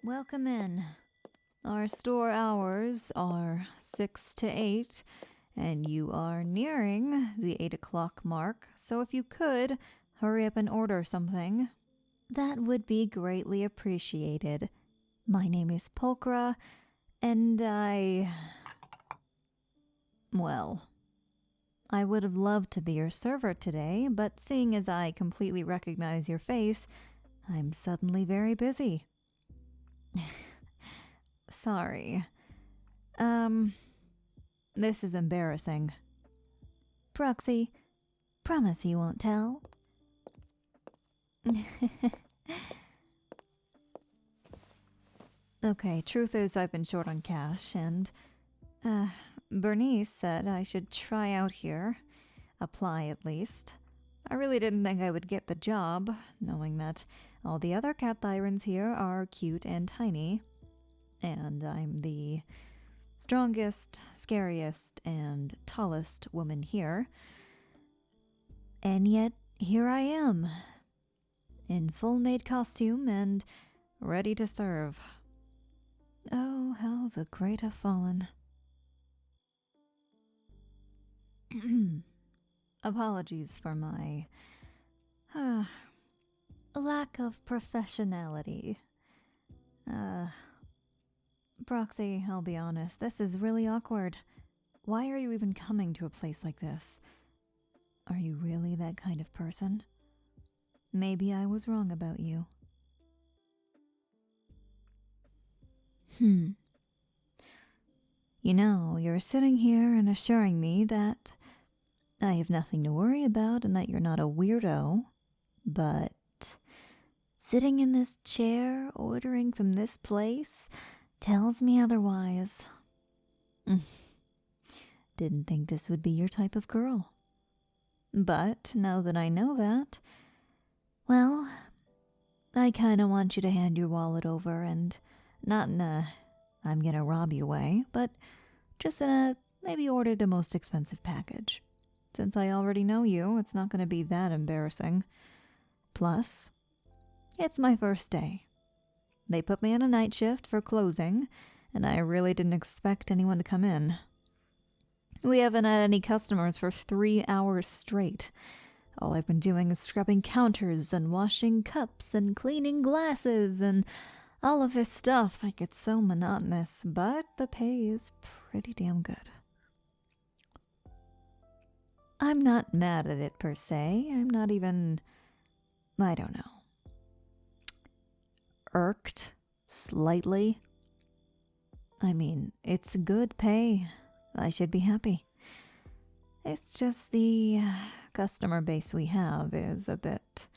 Welcome in. Our store hours are 6 to 8, and you are nearing the 8 o'clock mark, so if you could, hurry up and order something. That would be greatly appreciated. My name is Pulchra, and well, I would have loved to be your server today, but seeing as I completely recognize your face, I'm suddenly very busy. Sorry. This is embarrassing. Proxy, promise you won't tell. Okay, truth is I've been short on cash, and, Bernice said I should try out here. Apply, at least. I really didn't think I would get the job, knowing that all the other cat tyrants here are cute and tiny, and I'm the strongest, scariest, and tallest woman here. And yet, here I am, in full maid costume and ready to serve. Oh, how the great have fallen. Apologies for my lack of professionality. Proxy, I'll be honest, this is really awkward. Why are you even coming to a place like this? Are you really that kind of person? Maybe I was wrong about you. You know, you're sitting here and assuring me that I have nothing to worry about and that you're not a weirdo, but sitting in this chair, ordering from this place, tells me otherwise. Didn't think this would be your type of girl. But now that I know that, well, I kinda want you to hand your wallet over, and not in a I'm gonna rob you way, but just in a maybe order the most expensive package. Since I already know you, it's not gonna be that embarrassing. Plus, it's my first day. They put me on a night shift for closing, and I really didn't expect anyone to come in. We haven't had any customers for 3 hours straight. All I've been doing is scrubbing counters and washing cups and cleaning glasses and all of this stuff that gets so monotonous, but the pay is pretty damn good. I'm not mad at it per se. I'm not even, I don't know, irked slightly. I mean, it's good pay. I should be happy. It's just the customer base we have is a bit,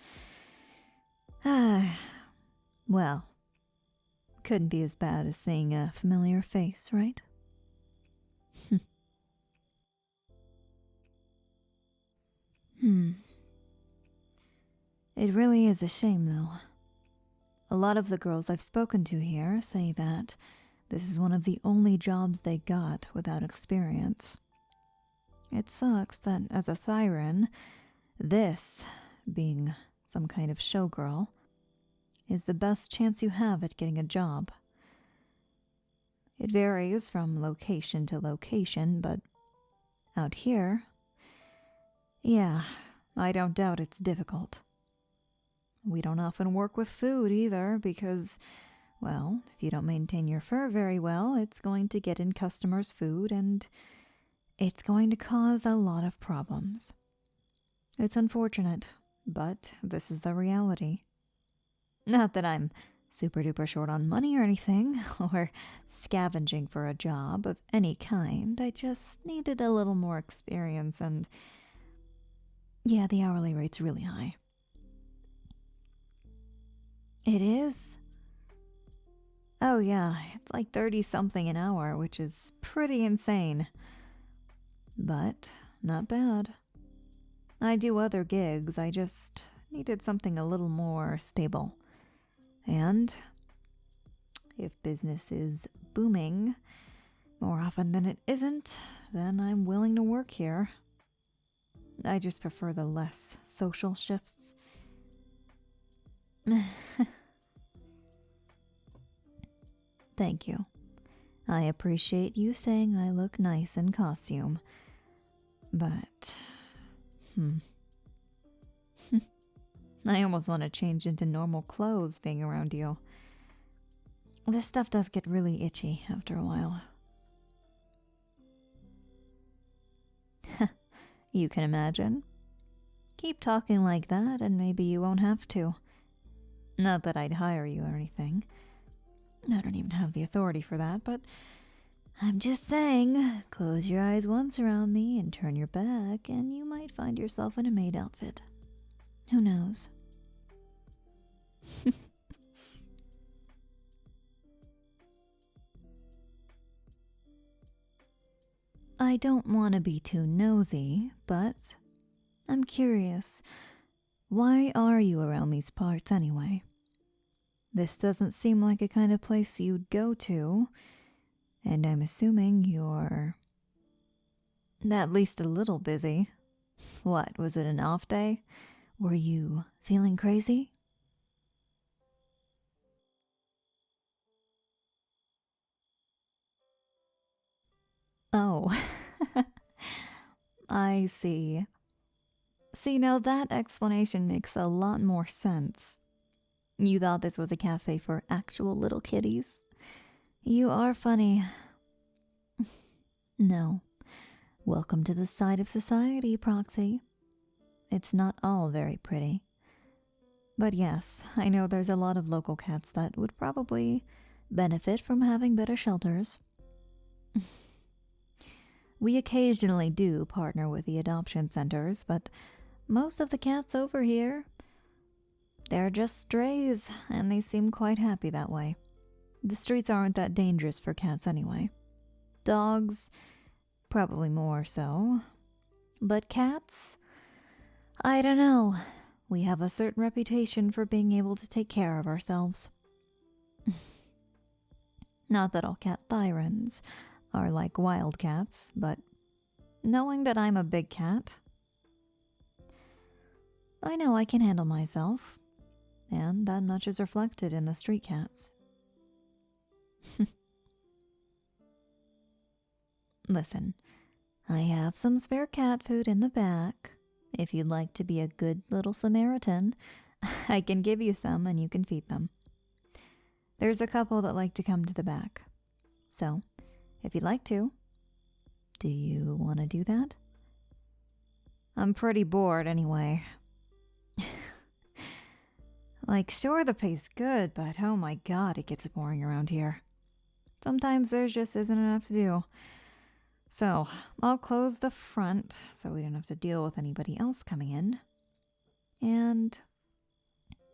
well, couldn't be as bad as seeing a familiar face, right? It really is a shame, though. A lot of the girls I've spoken to here say that this is one of the only jobs they got without experience. It sucks that as a Thyran, this, being some kind of showgirl, is the best chance you have at getting a job. It varies from location to location, but out here, yeah, I don't doubt it's difficult. We don't often work with food either because, well, if you don't maintain your fur very well, it's going to get in customers' food and it's going to cause a lot of problems. It's unfortunate, but this is the reality. Not that I'm super duper short on money or anything, or scavenging for a job of any kind. I just needed a little more experience and, yeah, the hourly rate's really high. It is? Oh yeah, it's like 30-something an hour, which is pretty insane. But not bad. I do other gigs, I just needed something a little more stable. And if business is booming more often than it isn't, then I'm willing to work here. I just prefer the less social shifts. Thank you. I appreciate you saying I look nice in costume. But, I almost want to change into normal clothes being around you. This stuff does get really itchy after a while. You can imagine. Keep talking like that and maybe you won't have to. Not that I'd hire you or anything. I don't even have the authority for that, but I'm just saying, close your eyes once around me and turn your back and you might find yourself in a maid outfit. Who knows? I don't want to be too nosy, but I'm curious. Why are you around these parts anyway? This doesn't seem like a kind of place you'd go to, and I'm assuming you're at least a little busy. What, was it an off day? Were you feeling crazy? Oh, I see. See, now that explanation makes a lot more sense. You thought this was a cafe for actual little kitties? You are funny. No. Welcome to the side of society, Proxy. It's not all very pretty. But yes, I know there's a lot of local cats that would probably benefit from having better shelters. We occasionally do partner with the adoption centers, but most of the cats over here, they're just strays, and they seem quite happy that way. The streets aren't that dangerous for cats anyway. Dogs, probably more so. But cats? I don't know. We have a certain reputation for being able to take care of ourselves. Not that all cat thyrans are like wild cats, but knowing that I'm a big cat, I know I can handle myself, and that much is reflected in the street cats. Listen, I have some spare cat food in the back. If you'd like to be a good little Samaritan, I can give you some and you can feed them. There's a couple that like to come to the back. So, if you'd like to, do you want to do that? I'm pretty bored anyway. Like, sure, the pay's good, but oh my god, it gets boring around here. Sometimes there just isn't enough to do. So, I'll close the front so we don't have to deal with anybody else coming in. And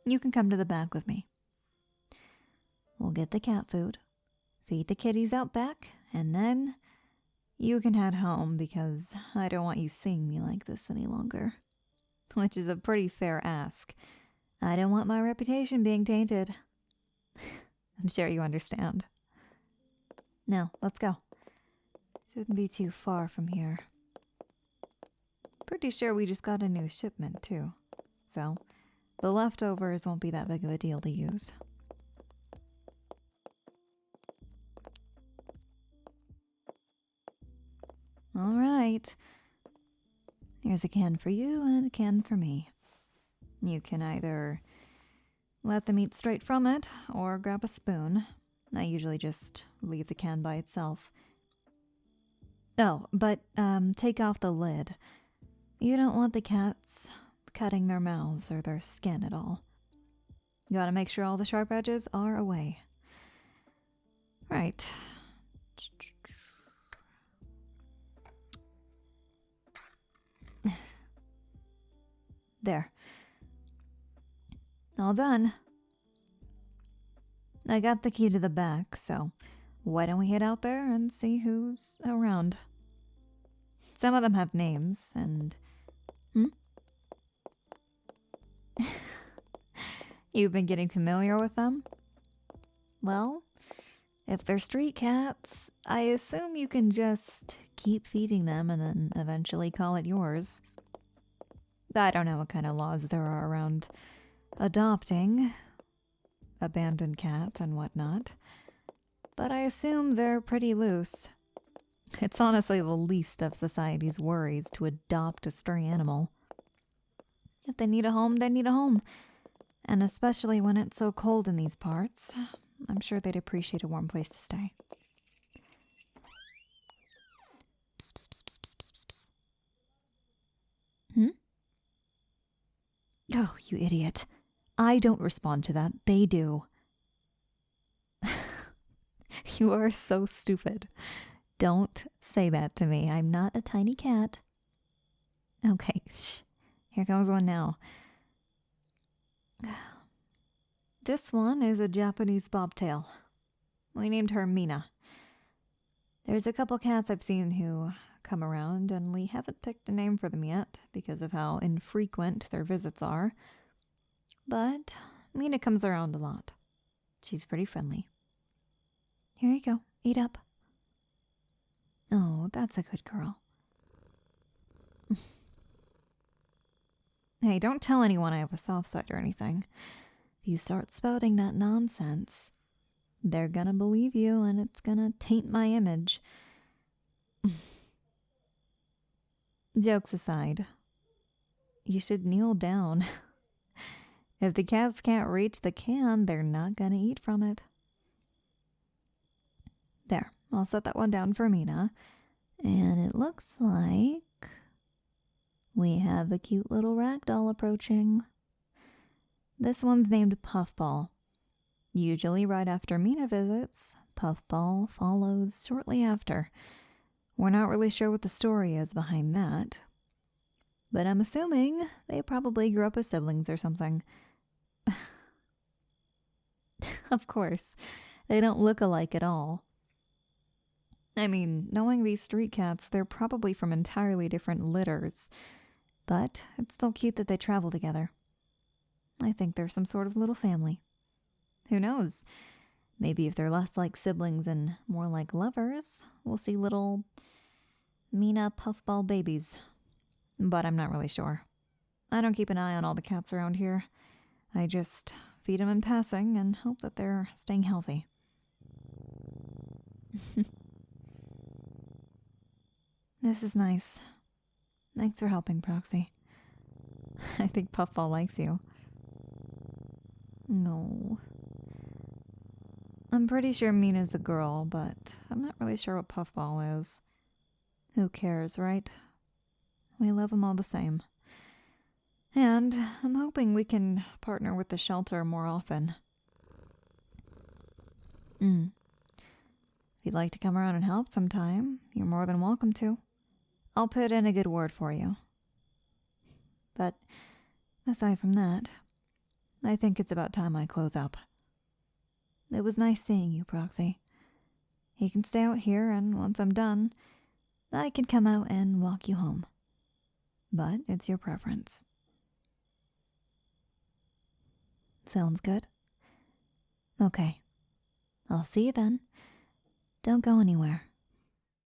you can come to the back with me. We'll get the cat food, feed the kitties out back, and then you can head home because I don't want you seeing me like this any longer. Which is a pretty fair ask. I don't want my reputation being tainted. I'm sure you understand. Now, let's go. Shouldn't be too far from here. Pretty sure we just got a new shipment, too. So, the leftovers won't be that big of a deal to use. Alright. Here's a can for you and a can for me. You can either let them eat straight from it or grab a spoon. I usually just leave the can by itself. Oh, but take off the lid. You don't want the cats cutting their mouths or their skin at all. You gotta make sure all the sharp edges are away. Right. There. All done. I got the key to the back, so why don't we head out there and see who's around? Some of them have names, and... You've been getting familiar with them? Well, if they're street cats, I assume you can just keep feeding them and then eventually call it yours. I don't know what kind of laws there are around adopting abandoned cats and whatnot. but I assume they're pretty loose. It's honestly the least of society's worries to adopt a stray animal. If they need a home, they need a home. And especially when it's so cold in these parts, I'm sure they'd appreciate a warm place to stay. Psst, psst, psst, psst, psst, psst. Hmm? Oh, you idiot. I don't respond to that. They do. You are so stupid. Don't say that to me. I'm not a tiny cat. Okay, shh. Here comes one now. This one is a Japanese bobtail. We named her Mina. There's a couple cats I've seen who come around, and we haven't picked a name for them yet because of how infrequent their visits are. But Mina comes around a lot. She's pretty friendly. Here you go. Eat up. Oh, that's a good girl. Hey, don't tell anyone I have a soft side or anything. If you start spouting that nonsense, they're gonna believe you and it's gonna taint my image. Jokes aside, you should kneel down. If the cats can't reach the can, they're not gonna eat from it. There, I'll set that one down for Mina. And it looks like we have a cute little ragdoll approaching. This one's named Puffball. Usually right after Mina visits, Puffball follows shortly after. We're not really sure what the story is behind that, but I'm assuming they probably grew up as siblings or something. Of course, they don't look alike at all. I mean, knowing these street cats, they're probably from entirely different litters, but it's still cute that they travel together. I think they're some sort of little family. Who knows? Maybe if they're less like siblings and more like lovers, we'll see little Mina Puffball babies. But I'm not really sure. I don't keep an eye on all the cats around here. I just feed them in passing and hope that they're staying healthy. This is nice. Thanks for helping, Proxy. I think Puffball likes you. No. I'm pretty sure Mina's a girl, but I'm not really sure what Puffball is. Who cares, right? We love them all the same. And I'm hoping we can partner with the shelter more often. If you'd like to come around and help sometime, you're more than welcome to. I'll put in a good word for you. But aside from that, I think it's about time I close up. It was nice seeing you, Proxy. You can stay out here, and once I'm done, I can come out and walk you home. But it's your preference. Sounds good? Okay. I'll see you then. Don't go anywhere.